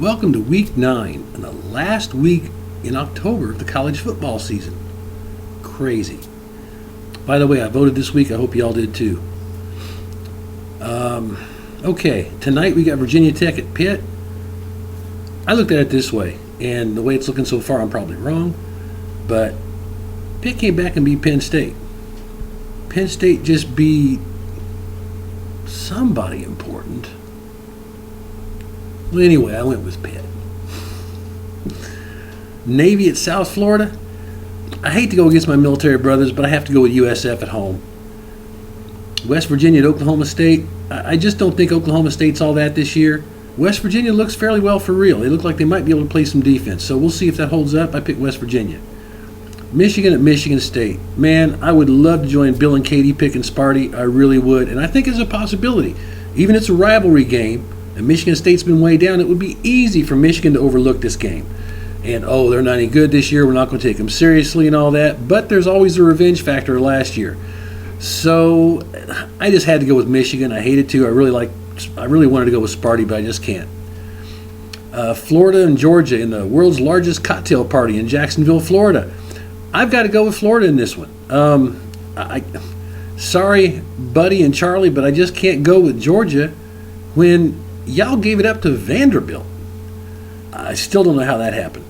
Welcome to week 9 and the last week in October of the college football season. Crazy. By the way, I voted this week. I hope y'all did too. Okay, tonight we got Virginia Tech at Pitt. I looked at it this way, and the way it's looking so far, I'm probably wrong, but Pitt came back and beat Penn State. Penn State just beat somebody important. Well, anyway, I went with Pitt. Navy at South Florida. I hate to go against my military brothers, but I have to go with USF at home. West Virginia at Oklahoma State. I just don't think Oklahoma State's all that this year. West Virginia looks fairly well for real. They look like they might be able to play some defense, so we'll see if that holds up. I pick West Virginia. Michigan at Michigan State. Man, I would love to join Bill and Katie picking Sparty. I really would, and I think it's a possibility. Even it's a rivalry game, and Michigan State's been way down, it would be easy for Michigan to overlook this game. And, they're not any good this year. We're not going to take them seriously and all that. But there's always the revenge factor last year. So I just had to go with Michigan. I hated to. I really wanted to go with Sparty, but I just can't. Florida and Georgia in the world's largest cocktail party in Jacksonville, Florida. I've got to go with Florida in this one. Sorry, Buddy and Charlie, but I just can't go with Georgia when y'all gave it up to Vanderbilt. I still don't know how that happened.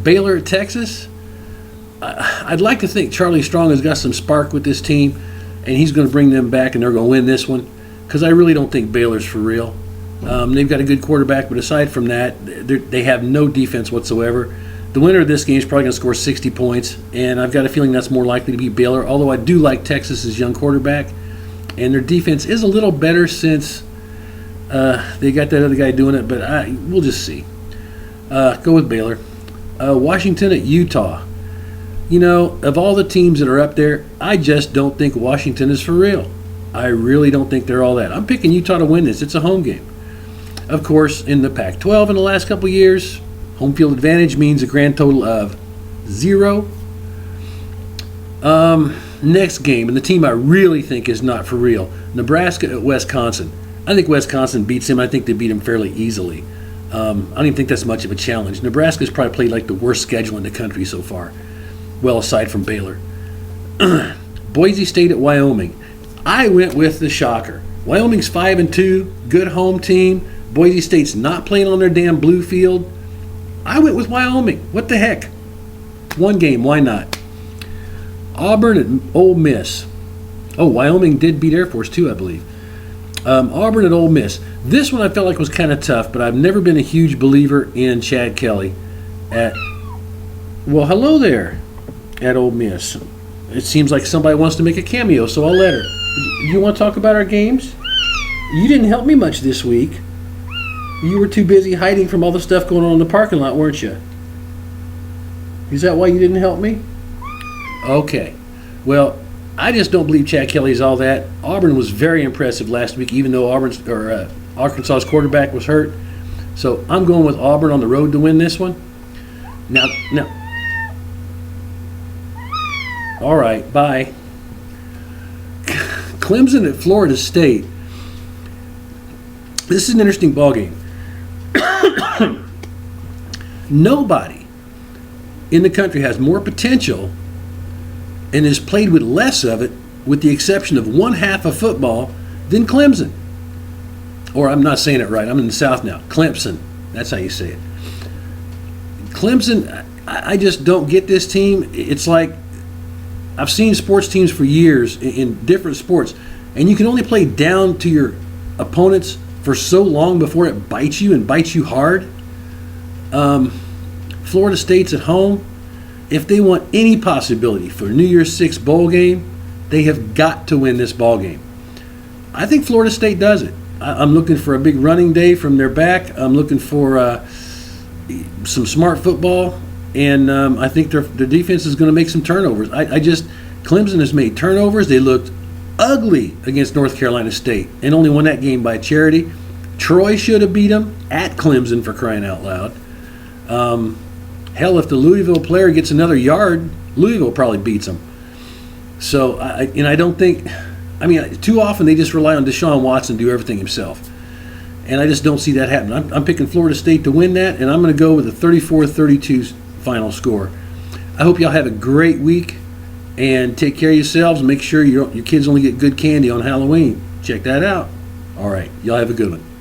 Baylor at Texas. I'd like to think Charlie Strong has got some spark with this team, and he's going to bring them back, and they're going to win this one, because I really don't think Baylor's for real. They've got a good quarterback, but aside from that, they have no defense whatsoever. The winner of this game is probably going to score 60 points, and I've got a feeling that's more likely to be Baylor, although I do like Texas's young quarterback, and their defense is a little better since they got that other guy doing it, but we'll just see. Go with Baylor. Washington at Utah. You know, of all the teams that are up there, I just don't think Washington is for real. I really don't think they're all that. I'm picking Utah to win this. It's a home game. Of course, in the Pac-12 in the last couple of years, home field advantage means a grand total of 0. Next game, and the team I really think is not for real, Nebraska at Wisconsin. I think Wisconsin beats him. I think they beat him fairly easily. I don't even think that's much of a challenge. Nebraska's probably played like the worst schedule in the country so far. Well, aside from Baylor. Boise State at Wyoming. I went with the shocker. Wyoming's 5-2, good home team. Boise State's not playing on their damn blue field. I went with Wyoming. What the heck? One game, why not? Auburn at Ole Miss. Wyoming did beat Air Force too, I believe. Auburn at Ole Miss. This one I felt like was kind of tough, but I've never been a huge believer in Chad Kelly Well, hello there at Ole Miss. It seems like somebody wants to make a cameo, so I'll let her. You want to talk about our games? You didn't help me much this week. You were too busy hiding from all the stuff going on in the parking lot, weren't you? Is that why you didn't help me? Okay. Well, I just don't believe Chad Kelly's all that. Auburn was very impressive last week, even though Arkansas's quarterback was hurt. So I'm going with Auburn on the road to win this one. Now. All right, bye. Clemson at Florida State. This is an interesting ballgame. Nobody in the country has more potential and has played with less of it, with the exception of one half of football, than Clemson. Or I'm not saying it right. I'm in the South now. Clemson. That's how you say it. Clemson, I just don't get this team. It's like I've seen sports teams for years in different sports, and you can only play down to your opponents for so long before it bites you and bites you hard. Florida State's at home. If they want any possibility for a New Year's Six bowl game, they have got to win this ball game. I think Florida State does it. I'm looking for a big running day from their back. I'm looking for some smart football, and I think their defense is going to make some turnovers. Clemson has made turnovers. They looked ugly against North Carolina State and only won that game by charity. Troy should have beat them at Clemson, for crying out loud. Hell, if the Louisville player gets another yard, Louisville probably beats them. So, I don't think – too often they just rely on Deshaun Watson to do everything himself. and I just don't see that happening. I'm picking Florida State to win that, and I'm going to go with a 34-32 final score. I hope y'all have a great week, and take care of yourselves. Make sure your kids only get good candy on Halloween. Check that out. All right, y'all have a good one.